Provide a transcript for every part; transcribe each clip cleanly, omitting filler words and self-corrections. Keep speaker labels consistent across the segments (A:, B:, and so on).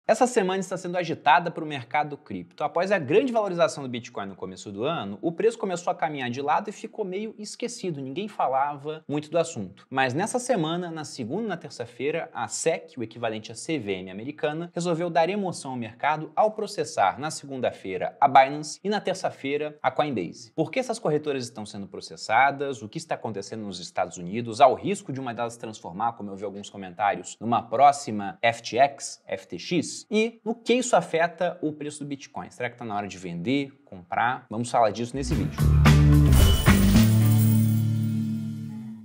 A: Essa semana está sendo agitada para o mercado cripto. Após a grande valorização do Bitcoin no começo do ano, o preço começou a caminhar de lado e ficou meio esquecido, ninguém falava muito do assunto. Mas nessa semana, na segunda e na terça-feira, a SEC, o equivalente à CVM americana, resolveu dar emoção ao mercado ao processar na segunda-feira a Binance e na terça-feira a Coinbase. Por que essas corretoras estão sendo processadas? O que está acontecendo nos Estados Unidos? Há o risco de uma delas se transformar, como eu vi alguns comentários, numa próxima FTX? E no que isso afeta o preço do Bitcoin? Será que está na hora de vender, comprar? Vamos falar disso nesse vídeo.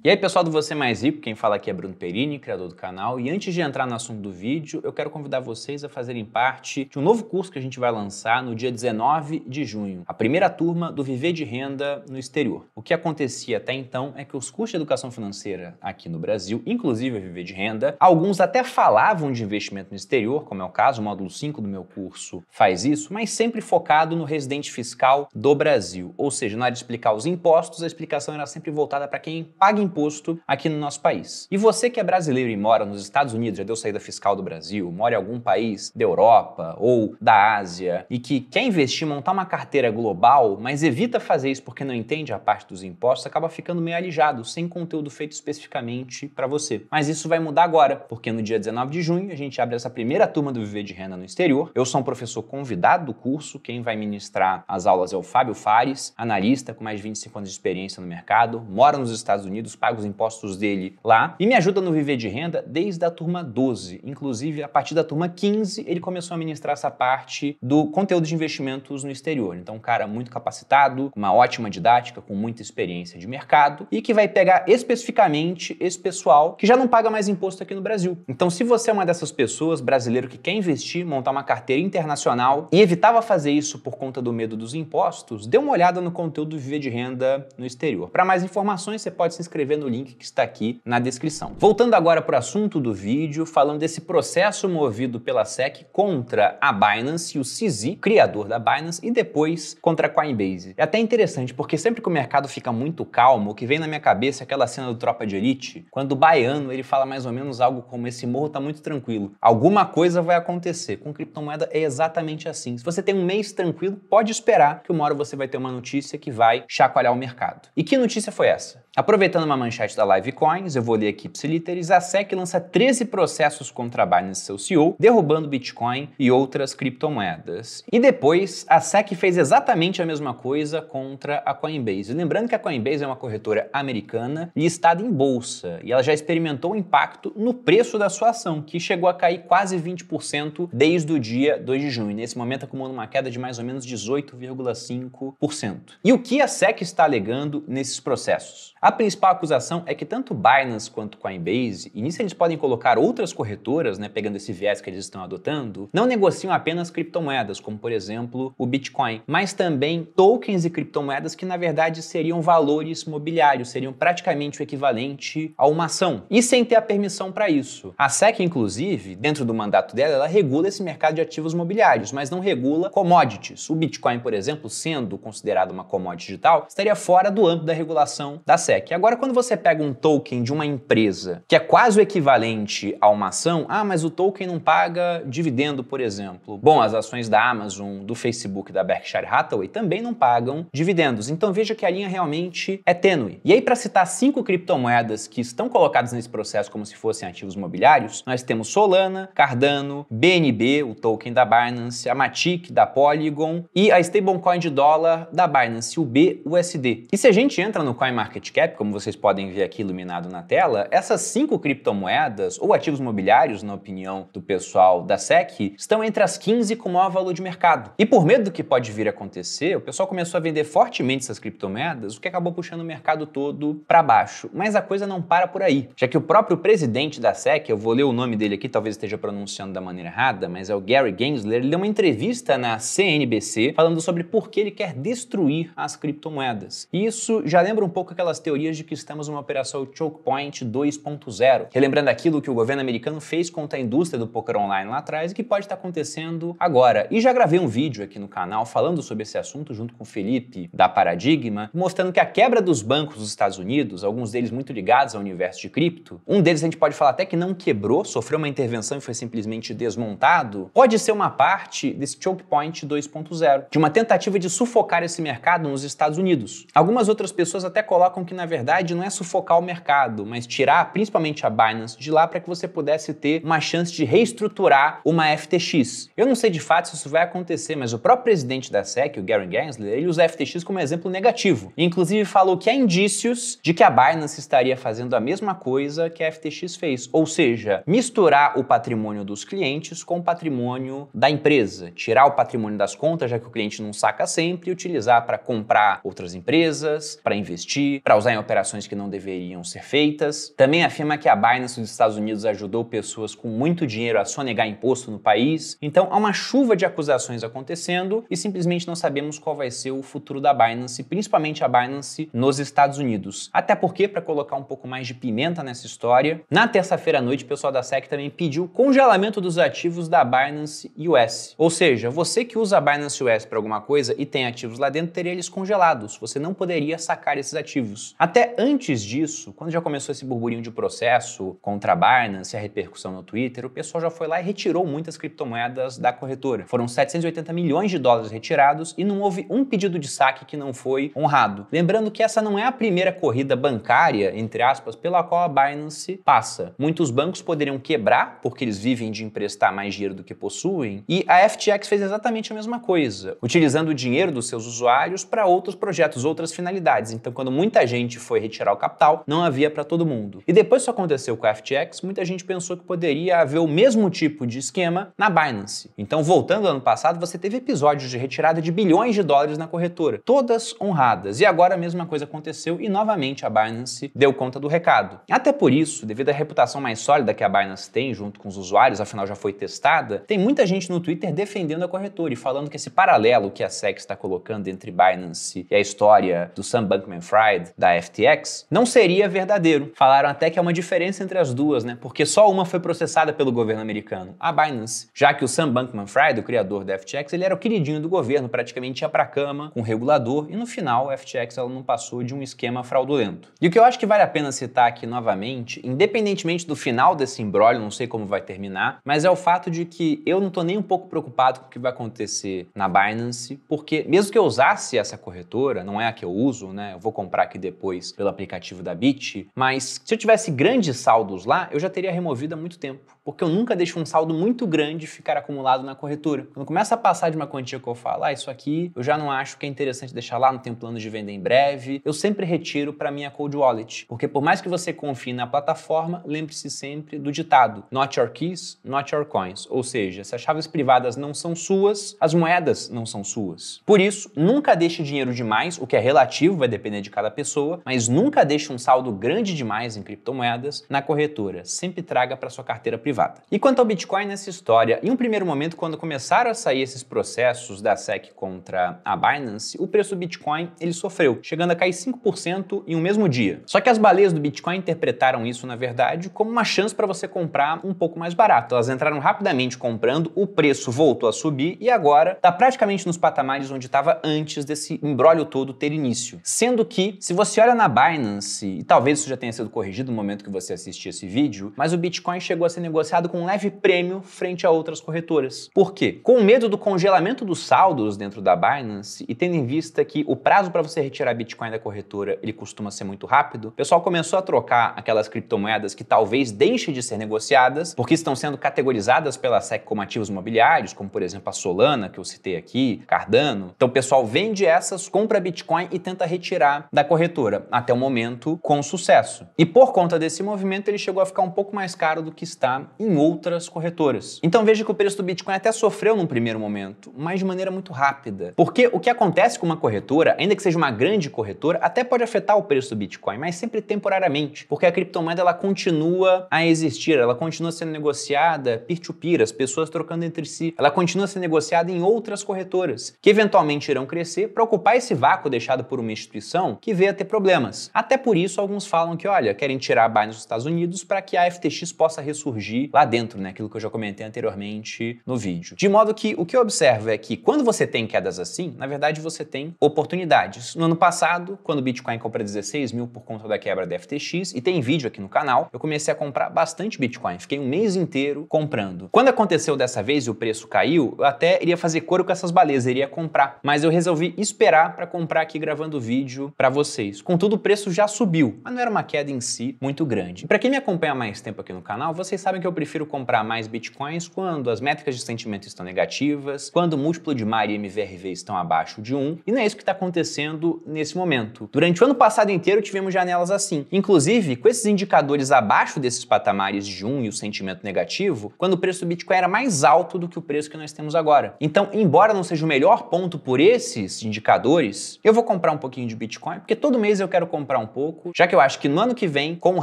A: E aí pessoal do Você Mais Rico, quem fala aqui é Bruno Perini, criador do canal, e antes de entrar no assunto do vídeo, eu quero convidar vocês a fazerem parte de um novo curso que a gente vai lançar no dia 19 de junho, a primeira turma do Viver de Renda no Exterior. O que acontecia até então é que os cursos de educação financeira aqui no Brasil, inclusive o Viver de Renda, alguns até falavam de investimento no exterior, como é o caso, o módulo 5 do meu curso faz isso, mas sempre focado no residente fiscal do Brasil, ou seja, na hora de explicar os impostos, a explicação era sempre voltada para quem paga imposto aqui no nosso país. E você que é brasileiro e mora nos Estados Unidos, já deu saída fiscal do Brasil, mora em algum país da Europa ou da Ásia e que quer investir, montar uma carteira global, mas evita fazer isso porque não entende a parte dos impostos, acaba ficando meio alijado, sem conteúdo feito especificamente para você. Mas isso vai mudar agora, porque no dia 19 de junho a gente abre essa primeira turma do Viver de Renda no Exterior. Eu sou um professor convidado do curso, quem vai ministrar as aulas é o Fábio Fares, analista com mais de 25 anos de experiência no mercado, mora nos Estados Unidos, paga os impostos dele lá e me ajuda no Viver de Renda desde a turma 12. Inclusive, a partir da turma 15, ele começou a ministrar essa parte do conteúdo de investimentos no exterior. Então, um cara muito capacitado, com uma ótima didática, com muita experiência de mercado e que vai pegar especificamente esse pessoal que já não paga mais imposto aqui no Brasil. Então, se você é uma dessas pessoas, brasileiro que quer investir, montar uma carteira internacional e evitava fazer isso por conta do medo dos impostos, dê uma olhada no conteúdo do Viver de Renda no Exterior. Para mais informações, você pode se inscrever no link que está aqui na descrição. Voltando agora para o assunto do vídeo, falando desse processo movido pela SEC contra a Binance e o CZ, criador da Binance, e depois contra a Coinbase. É até interessante, porque sempre que o mercado fica muito calmo, o que vem na minha cabeça é aquela cena do Tropa de Elite, quando o baiano ele fala mais ou menos algo como: esse morro tá muito tranquilo, alguma coisa vai acontecer. Com criptomoeda é exatamente assim. Se você tem um mês tranquilo, pode esperar que uma hora você vai ter uma notícia que vai chacoalhar o mercado. E que notícia foi essa? Aproveitando uma manchete da Live Coins, eu vou ler aqui ipsiliteris, a SEC lança 13 processos contra a Binance e seu CEO, derrubando Bitcoin e outras criptomoedas. E depois, a SEC fez exatamente a mesma coisa contra a Coinbase. Lembrando que a Coinbase é uma corretora americana listada em bolsa, e ela já experimentou o impacto no preço da sua ação, que chegou a cair quase 20% desde o dia 2 de junho. Nesse momento, acumula uma queda de mais ou menos 18,5%. E o que a SEC está alegando nesses processos? A principal acusação é que tanto Binance quanto Coinbase, e nisso eles podem colocar outras corretoras, pegando esse viés que eles estão adotando, não negociam apenas criptomoedas, como por exemplo o Bitcoin, mas também tokens e criptomoedas que na verdade seriam valores mobiliários, seriam praticamente o equivalente a uma ação, e sem ter a permissão para isso. A SEC, inclusive, dentro do mandato dela, ela regula esse mercado de ativos mobiliários, mas não regula commodities. O Bitcoin, por exemplo, sendo considerado uma commodity digital, estaria fora do âmbito da regulação da SEC. Agora, quando você pega um token de uma empresa que é quase o equivalente a uma ação, mas o token não paga dividendo, por exemplo. Bom, as ações da Amazon, do Facebook e da Berkshire Hathaway também não pagam dividendos. Então veja que a linha realmente é tênue. E aí, para citar 5 criptomoedas que estão colocadas nesse processo como se fossem ativos mobiliários, nós temos Solana, Cardano, BNB, o token da Binance, a Matic da Polygon e a stablecoin de dólar da Binance, o BUSD. E se a gente entra no CoinMarketCap, como vocês podem ver aqui iluminado na tela, essas 5 criptomoedas ou ativos mobiliários, na opinião do pessoal da SEC, estão entre as 15 com maior valor de mercado. E por medo do que pode vir a acontecer, o pessoal começou a vender fortemente essas criptomoedas, o que acabou puxando o mercado todo para baixo. Mas a coisa não para por aí, já que o próprio presidente da SEC, eu vou ler o nome dele aqui, talvez esteja pronunciando da maneira errada, mas é o Gary Gensler, ele deu uma entrevista na CNBC falando sobre por que ele quer destruir as criptomoedas. E isso já lembra um pouco aquelas teorias teorias de que estamos numa operação Choke Point 2.0, relembrando aquilo que o governo americano fez contra a indústria do poker online lá atrás e que pode estar acontecendo agora. E já gravei um vídeo aqui no canal falando sobre esse assunto junto com o Felipe da Paradigma, mostrando que a quebra dos bancos dos Estados Unidos, alguns deles muito ligados ao universo de cripto, um deles a gente pode falar até que não quebrou, sofreu uma intervenção e foi simplesmente desmontado, pode ser uma parte desse Choke Point 2.0, de uma tentativa de sufocar esse mercado nos Estados Unidos. Algumas outras pessoas até colocam que, na verdade, não é sufocar o mercado, mas tirar principalmente a Binance de lá para que você pudesse ter uma chance de reestruturar uma FTX. Eu não sei de fato se isso vai acontecer, mas o próprio presidente da SEC, o Gary Gensler, ele usa a FTX como exemplo negativo. E, inclusive, falou que há indícios de que a Binance estaria fazendo a mesma coisa que a FTX fez, ou seja, misturar o patrimônio dos clientes com o patrimônio da empresa, tirar o patrimônio das contas, já que o cliente não saca sempre, e utilizar para comprar outras empresas, para investir, para usar em operações que não deveriam ser feitas. Também afirma que a Binance dos Estados Unidos ajudou pessoas com muito dinheiro a sonegar imposto no país. Então há uma chuva de acusações acontecendo e simplesmente não sabemos qual vai ser o futuro da Binance, principalmente a Binance nos Estados Unidos. Até porque, para colocar um pouco mais de pimenta nessa história, na terça-feira à noite o pessoal da SEC também pediu congelamento dos ativos da Binance US. Ou seja, você que usa a Binance US para alguma coisa e tem ativos lá dentro, teria eles congelados. Você não poderia sacar esses ativos. Até antes disso, quando já começou esse burburinho de processo contra a Binance e a repercussão no Twitter, o pessoal já foi lá e retirou muitas criptomoedas da corretora. Foram 780 milhões de dólares retirados e não houve um pedido de saque que não foi honrado. Lembrando que essa não é a primeira corrida bancária, entre aspas, pela qual a Binance passa. Muitos bancos poderiam quebrar porque eles vivem de emprestar mais dinheiro do que possuem, e a FTX fez exatamente a mesma coisa, utilizando o dinheiro dos seus usuários para outros projetos, outras finalidades. Então, quando muita gente foi retirar o capital, não havia para todo mundo. E depois que isso aconteceu com a FTX, muita gente pensou que poderia haver o mesmo tipo de esquema na Binance. Então, voltando ao ano passado, você teve episódios de retirada de bilhões de dólares na corretora, todas honradas. E agora a mesma coisa aconteceu e novamente a Binance deu conta do recado. Até por isso, devido à reputação mais sólida que a Binance tem junto com os usuários, afinal já foi testada, tem muita gente no Twitter defendendo a corretora e falando que esse paralelo que a SEC está colocando entre Binance e a história do Sam Bankman-Fried, da FTX, não seria verdadeiro. Falaram até que há uma diferença entre as duas, né? Porque só uma foi processada pelo governo americano, a Binance. Já que o Sam Bankman-Fried, o criador da FTX, ele era o queridinho do governo, praticamente ia pra cama com o regulador e no final a FTX ela não passou de um esquema fraudulento. E o que eu acho que vale a pena citar aqui novamente, independentemente do final desse imbróglio, não sei como vai terminar, mas é o fato de que eu não tô nem um pouco preocupado com o que vai acontecer na Binance, porque mesmo que eu usasse essa corretora, não é a que eu uso, né? Eu vou comprar aqui depois pelo aplicativo da Bit, mas se eu tivesse grandes saldos lá, eu já teria removido há muito tempo, porque eu nunca deixo um saldo muito grande ficar acumulado na corretora. Quando começa a passar de uma quantia que eu falo, isso aqui eu já não acho que é interessante deixar lá, não tenho plano de vender em breve, eu sempre retiro para minha cold wallet, porque por mais que você confie na plataforma, lembre-se sempre do ditado, not your keys, not your coins, ou seja, se as chaves privadas não são suas, as moedas não são suas. Por isso, nunca deixe dinheiro demais, o que é relativo, vai depender de cada pessoa, mas nunca deixe um saldo grande demais em criptomoedas na corretora, sempre traga para sua carteira privada. E quanto ao Bitcoin nessa história, em um primeiro momento, quando começaram a sair esses processos da SEC contra a Binance, o preço do Bitcoin ele sofreu, chegando a cair 5% em um mesmo dia. Só que as baleias do Bitcoin interpretaram isso, na verdade, como uma chance para você comprar um pouco mais barato. Elas entraram rapidamente comprando, o preço voltou a subir e agora está praticamente nos patamares onde estava antes desse imbróglio todo ter início. Sendo que, se você olha na Binance, e talvez isso já tenha sido corrigido no momento que você assistir esse vídeo, mas o Bitcoin chegou a ser negociado com um leve prêmio frente a outras corretoras. Por quê? Com medo do congelamento dos saldos dentro da Binance e tendo em vista que o prazo para você retirar Bitcoin da corretora ele costuma ser muito rápido, o pessoal começou a trocar aquelas criptomoedas que talvez deixem de ser negociadas porque estão sendo categorizadas pela SEC como ativos imobiliários, como por exemplo a Solana, que eu citei aqui, Cardano. Então o pessoal vende essas, compra Bitcoin e tenta retirar da corretora, até o momento com sucesso. E por conta desse movimento ele chegou a ficar um pouco mais caro do que está em outras corretoras. Então veja que o preço do Bitcoin até sofreu num primeiro momento, mas de maneira muito rápida. Porque o que acontece com uma corretora, ainda que seja uma grande corretora, até pode afetar o preço do Bitcoin, mas sempre temporariamente, porque a criptomoeda ela continua a existir, ela continua sendo negociada peer-to-peer, as pessoas trocando entre si, ela continua sendo negociada em outras corretoras, que eventualmente irão crescer para ocupar esse vácuo deixado por uma instituição que veio a ter problemas problemas. Até por isso, alguns falam que, olha, querem tirar a Binance dos Estados Unidos para que a FTX possa ressurgir lá dentro, né? Aquilo que eu já comentei anteriormente no vídeo. De modo que o que eu observo é que quando você tem quedas assim, na verdade você tem oportunidades. No ano passado, quando o Bitcoin compra 16 mil por conta da quebra da FTX, e tem vídeo aqui no canal, eu comecei a comprar bastante Bitcoin. Fiquei um mês inteiro comprando. Quando aconteceu dessa vez e o preço caiu, eu até iria fazer coro com essas baleias, iria comprar. Mas eu resolvi esperar para comprar aqui gravando o vídeo para vocês. Contudo, o preço já subiu, mas não era uma queda em si muito grande. Para quem me acompanha há mais tempo aqui no canal, vocês sabem que eu prefiro comprar mais Bitcoins quando as métricas de sentimento estão negativas, quando o múltiplo de MAR e MVRV estão abaixo de 1, e não é isso que está acontecendo nesse momento. Durante o ano passado inteiro tivemos janelas assim. Inclusive, com esses indicadores abaixo desses patamares de 1 e o sentimento negativo, quando o preço do Bitcoin era mais alto do que o preço que nós temos agora. Então, embora não seja o melhor ponto por esses indicadores, eu vou comprar um pouquinho de Bitcoin, porque todo mês eu quero comprar um pouco, já que eu acho que no ano que vem, com o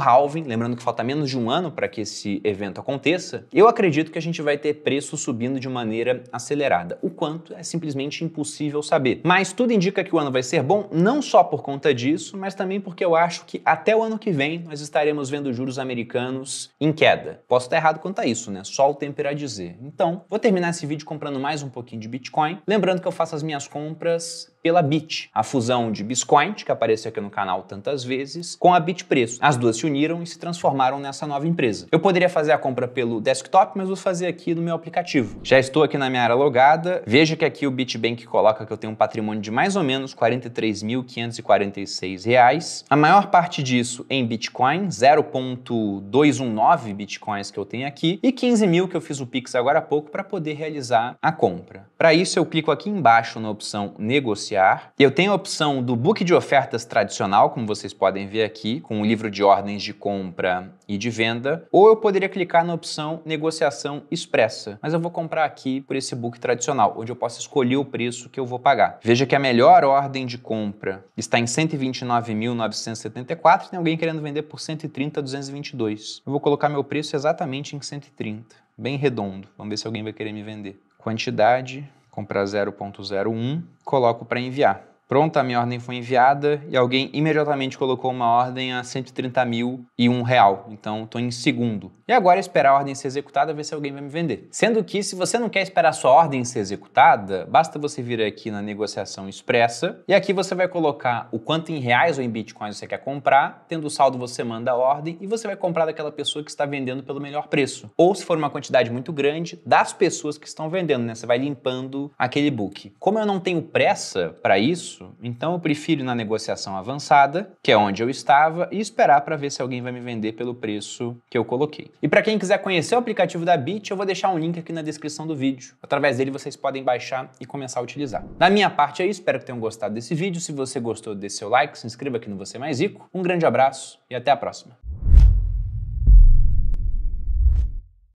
A: halving, lembrando que falta menos de um ano para que esse evento aconteça, eu acredito que a gente vai ter preço subindo de maneira acelerada. O quanto é simplesmente impossível saber. Mas tudo indica que o ano vai ser bom, não só por conta disso, mas também porque eu acho que até o ano que vem nós estaremos vendo juros americanos em queda. Posso estar errado quanto a isso, né? Só o tempo irá dizer. Então, vou terminar esse vídeo comprando mais um pouquinho de Bitcoin. Lembrando que eu faço as minhas compras pela Bit, a fusão de Biscoint, que apareceu aqui no canal tantas vezes, com a Bitpreço. As duas se uniram e se transformaram nessa nova empresa. Eu poderia fazer a compra pelo desktop, mas vou fazer aqui no meu aplicativo. Já estou aqui na minha área logada. Veja que aqui o BitBank coloca que eu tenho um patrimônio de mais ou menos R$ 43.546. A maior parte disso em Bitcoin, 0,219 Bitcoins que eu tenho aqui, e 15 mil que eu fiz o Pix agora há pouco para poder realizar a compra. Para isso, eu clico aqui embaixo na opção negociar. Eu tenho a opção do book de ofertas tradicional, como vocês podem ver aqui, com o livro de ordens de compra e de venda, ou eu poderia clicar na opção negociação expressa, mas eu vou comprar aqui por esse book tradicional, onde eu posso escolher o preço que eu vou pagar. Veja que a melhor ordem de compra está em 129.974, tem alguém querendo vender por 130.222. Eu vou colocar meu preço exatamente em 130, bem redondo. Vamos ver se alguém vai querer me vender. Quantidade, comprar 0,01, coloco para enviar. Pronto, a minha ordem foi enviada e alguém imediatamente colocou uma ordem a 130.001 real. Então, estou em segundo. E agora esperar a ordem ser executada, ver se alguém vai me vender. Sendo que, se você não quer esperar a sua ordem ser executada, basta você vir aqui na negociação expressa e aqui você vai colocar o quanto em reais ou em bitcoins você quer comprar. Tendo o saldo, você manda a ordem e você vai comprar daquela pessoa que está vendendo pelo melhor preço. Ou, se for uma quantidade muito grande, das pessoas que estão vendendo, né? Você vai limpando aquele book. Como eu não tenho pressa para isso, então eu prefiro ir na negociação avançada, que é onde eu estava, e esperar para ver se alguém vai me vender pelo preço que eu coloquei. E para quem quiser conhecer o aplicativo da Bit, eu vou deixar um link aqui na descrição do vídeo. Através dele vocês podem baixar e começar a utilizar. Da minha parte é isso, espero que tenham gostado desse vídeo. Se você gostou, dê seu like, se inscreva aqui no Você Mais Rico. Um grande abraço e até a próxima.